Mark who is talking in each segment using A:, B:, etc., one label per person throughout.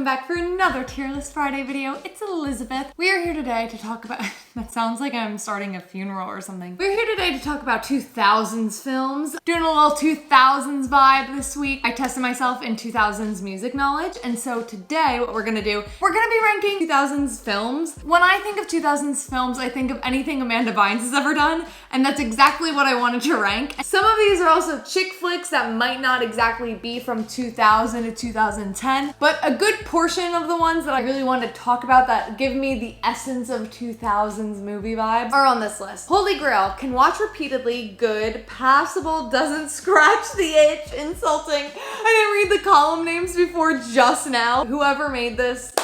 A: welcome back for another Tier List Friday video. It's Elizabeth. We are here today to talk about, that sounds like I'm starting a funeral or something. We're here today to talk about 2000s films. Doing a little 2000s vibe this week. I tested myself in 2000s music knowledge, and so today what we're gonna do, we're gonna be ranking 2000s films. When I think of 2000s films, I think of anything Amanda Bynes has ever done, and that's exactly what I wanted to rank. Some of these are also chick flicks that might not exactly be from 2000 to 2010, but a good portion of the ones that I really wanted to talk about that give me the essence of 2000s movie vibes are on this list. Holy Grail, can watch repeatedly, good, passable, doesn't scratch the itch, insulting. I didn't read the column names before just now. Whoever made this,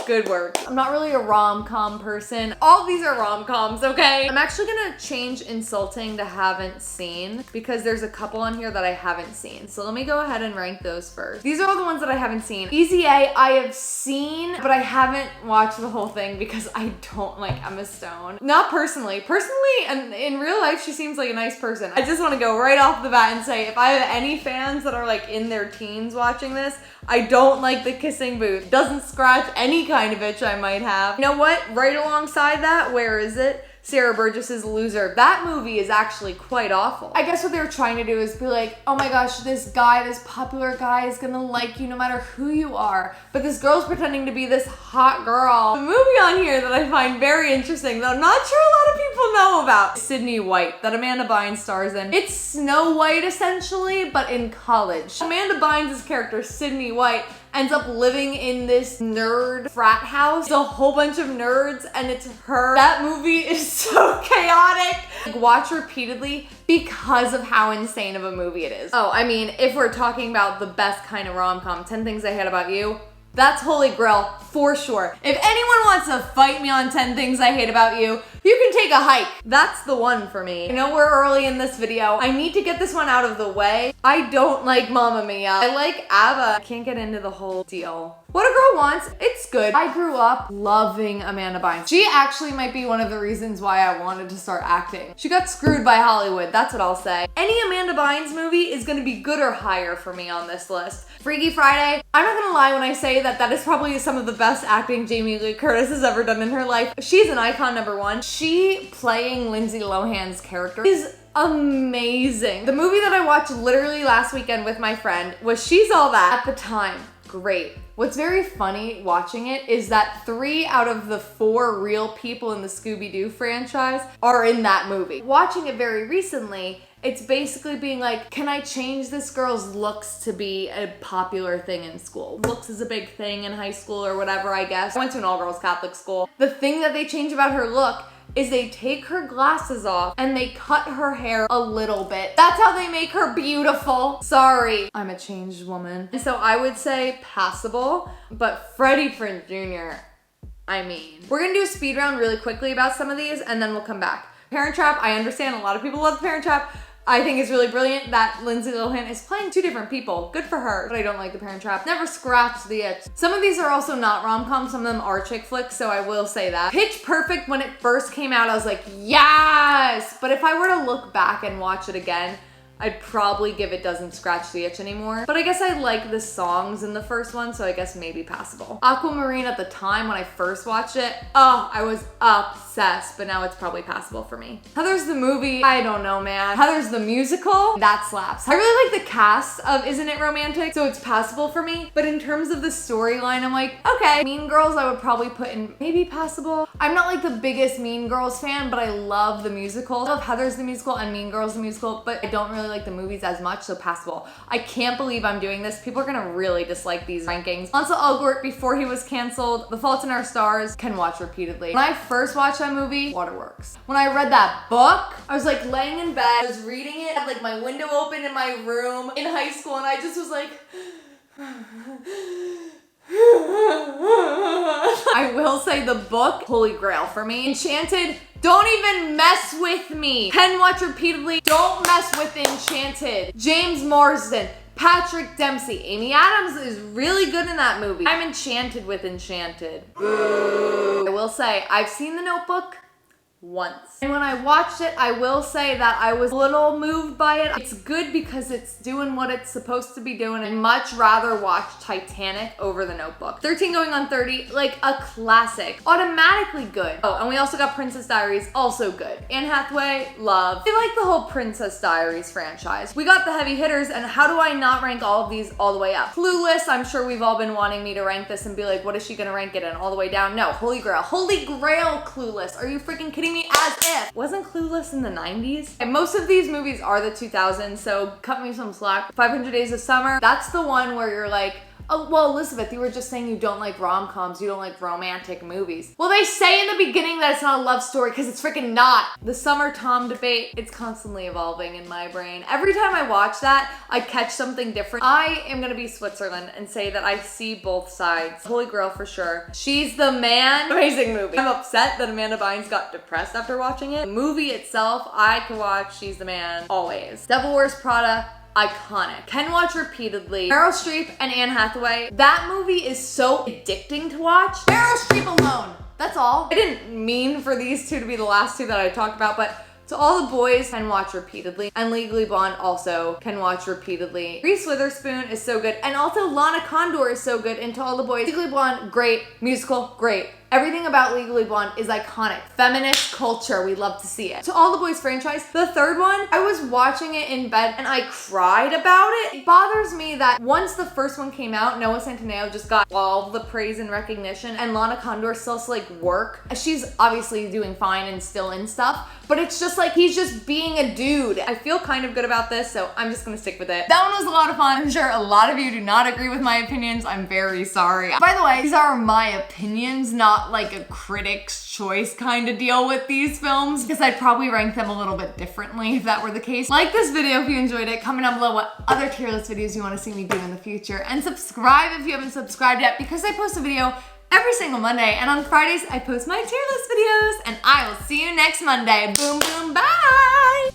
A: good work. I'm not really a rom-com person. All of these are rom-coms, okay? I'm actually gonna change insulting to haven't seen because there's a couple on here that I haven't seen. So let me go ahead and rank those first. These are all the ones that I haven't seen. Easy A, I have seen, but I haven't watched the whole thing because I don't like Emma Stone. Not personally. Personally, and in real life, she seems like a nice person. I just wanna go right off the bat and say, if I have any fans that are like in their teens watching this, I don't like the kissing booth. Doesn't scratch any kind of itch I might have. You know what? Right alongside that, where is it? Sarah Burgess's Loser. That movie is actually quite awful. I guess what they were trying to do is be like, oh my gosh, this guy, this popular guy is gonna like you no matter who you are. But this girl's pretending to be this hot girl. The movie on here that I find very interesting, that I'm not sure a lot of people know about, Sydney White, that Amanda Bynes stars in. It's Snow White essentially, but in college. Amanda Bynes' character, Sydney White, ends up living in this nerd frat house. It's a whole bunch of nerds and it's her. That movie is so chaotic. Like, watch repeatedly because of how insane of a movie it is. Oh, I mean, if we're talking about the best kind of rom-com, 10 Things I Hate About You, that's Holy Grail for sure. If anyone wants to fight me on 10 Things I Hate About You, you can take a hike. That's the one for me. I know we're early in this video. I need to get this one out of the way. I don't like Mamma Mia. I like ABBA. I can't get into the whole deal. What a Girl Wants, it's good. I grew up loving Amanda Bynes. She actually might be one of the reasons why I wanted to start acting. She got screwed by Hollywood, that's what I'll say. Any Amanda Bynes movie is gonna be good or higher for me on this list. Freaky Friday, I'm not gonna lie when I say that that is probably some of the best acting Jamie Lee Curtis has ever done in her life. She's an icon, number one. She playing Lindsay Lohan's character is amazing. The movie that I watched literally last weekend with my friend was She's All That. At the time, great. What's very funny watching it is that 3 out of the 4 real people in the Scooby-Doo franchise are in that movie. Watching it very recently, it's basically being like, can I change this girl's looks to be a popular thing in school? Looks is a big thing in high school or whatever, I guess. I went to an all-girls Catholic school. The thing that they change about her look is they take her glasses off and they cut her hair a little bit. That's how they make her beautiful. Sorry, I'm a changed woman. And so I would say passable, but Freddie Prinze Jr., I mean. We're gonna do a speed round really quickly about some of these and then we'll come back. Parent Trap, I understand a lot of people love Parent Trap. I think it's really brilliant that Lindsay Lohan is playing 2 different people. Good for her, but I don't like The Parent Trap. Never scratched the itch. Some of these are also not rom-coms, some of them are chick flicks, so I will say that. Pitch Perfect, when it first came out, I was like, yes! But if I were to look back and watch it again, I'd probably give it Doesn't Scratch the Itch anymore. But I guess I like the songs in the first one, so I guess maybe passable. Aquamarine at the time when I first watched it, oh, I was obsessed, but now it's probably passable for me. Heather's the movie, I don't know, man. Heather's the musical, that slaps. I really like the cast of Isn't It Romantic, so it's passable for me. But in terms of the storyline, I'm like, okay. Mean Girls I would probably put in maybe passable. I'm not like the biggest Mean Girls fan, but I love the musical. I love Heather's the musical and Mean Girls the musical, but I don't really like the movies as much, so passable. I can't believe I'm doing this. People are gonna really dislike these rankings. Ansel Elgort, before he was canceled, The Fault in Our Stars, can watch repeatedly. When I first watched that movie, Waterworks. When I read that book, I was like laying in bed, I was reading it, I had like my window open in my room in high school, and I just was like, I will say the book, Holy Grail for me. Enchanted, don't even mess with me. Can watch repeatedly, don't mess with Enchanted. James Marsden, Patrick Dempsey, Amy Adams is really good in that movie. I'm enchanted with Enchanted. Boo. I will say, I've seen The Notebook. once. And when I watched it, I will say that I was a little moved by it. It's good because it's doing what it's supposed to be doing. I'd much rather watch Titanic over The Notebook. 13 going on 30, like a classic. Automatically good. Oh, and we also got Princess Diaries, also good. Anne Hathaway, love. I like the whole Princess Diaries franchise. We got the heavy hitters, and how do I not rank all of these all the way up? Clueless, I'm sure we've all been wanting me to rank this and be like, what is she gonna rank it in? All the way down? No, Holy Grail. Holy Grail Clueless. Are you freaking kidding me? As if. Wasn't Clueless in the 90s? And most of these movies are the 2000s, so cut me some slack. 500 Days of Summer, that's the one where you're like, oh, well, Elizabeth, you were just saying you don't like rom-coms, you don't like romantic movies. Well, they say in the beginning that it's not a love story because it's freaking not. The Summer Tom debate, it's constantly evolving in my brain. Every time I watch that, I catch something different. I am gonna be Switzerland and say that I see both sides. Holy Grail for sure. She's the Man, amazing movie. I'm upset that Amanda Bynes got depressed after watching it. The movie itself, I could watch She's the Man always. Devil Wears Prada, iconic. Can watch repeatedly. Meryl Streep and Anne Hathaway. That movie is so addicting to watch. Meryl Streep alone. That's all. I didn't mean for these two to be the last two that I talked about, but to all the boys, can watch repeatedly. And Legally Blonde also can watch repeatedly. Reese Witherspoon is so good. And also Lana Condor is so good. And to all the boys, Legally Blonde, great. Musical, great. Everything about Legally Blonde is iconic. Feminist culture, we love to see it. To all the boys franchise, the third one, I was watching it in bed and I cried about it. It bothers me that once the first one came out, Noah Centineo just got all the praise and recognition, and Lana Condor still has to like work. She's obviously doing fine and still in stuff, but it's just like he's just being a dude. I feel kind of good about this, so I'm just gonna stick with it. That one was a lot of fun. I'm sure a lot of you do not agree with my opinions. I'm very sorry. By the way, these are my opinions, not like a critic's choice kind of deal with these films, because I'd probably rank them a little bit differently if that were the case. Like this video if you enjoyed it, comment down below what other tier list videos you want to see me do in the future, and subscribe if you haven't subscribed yet, because I post a video every single Monday, and on Fridays I post my tier list videos, and I will see you next Monday. Boom, boom, bye!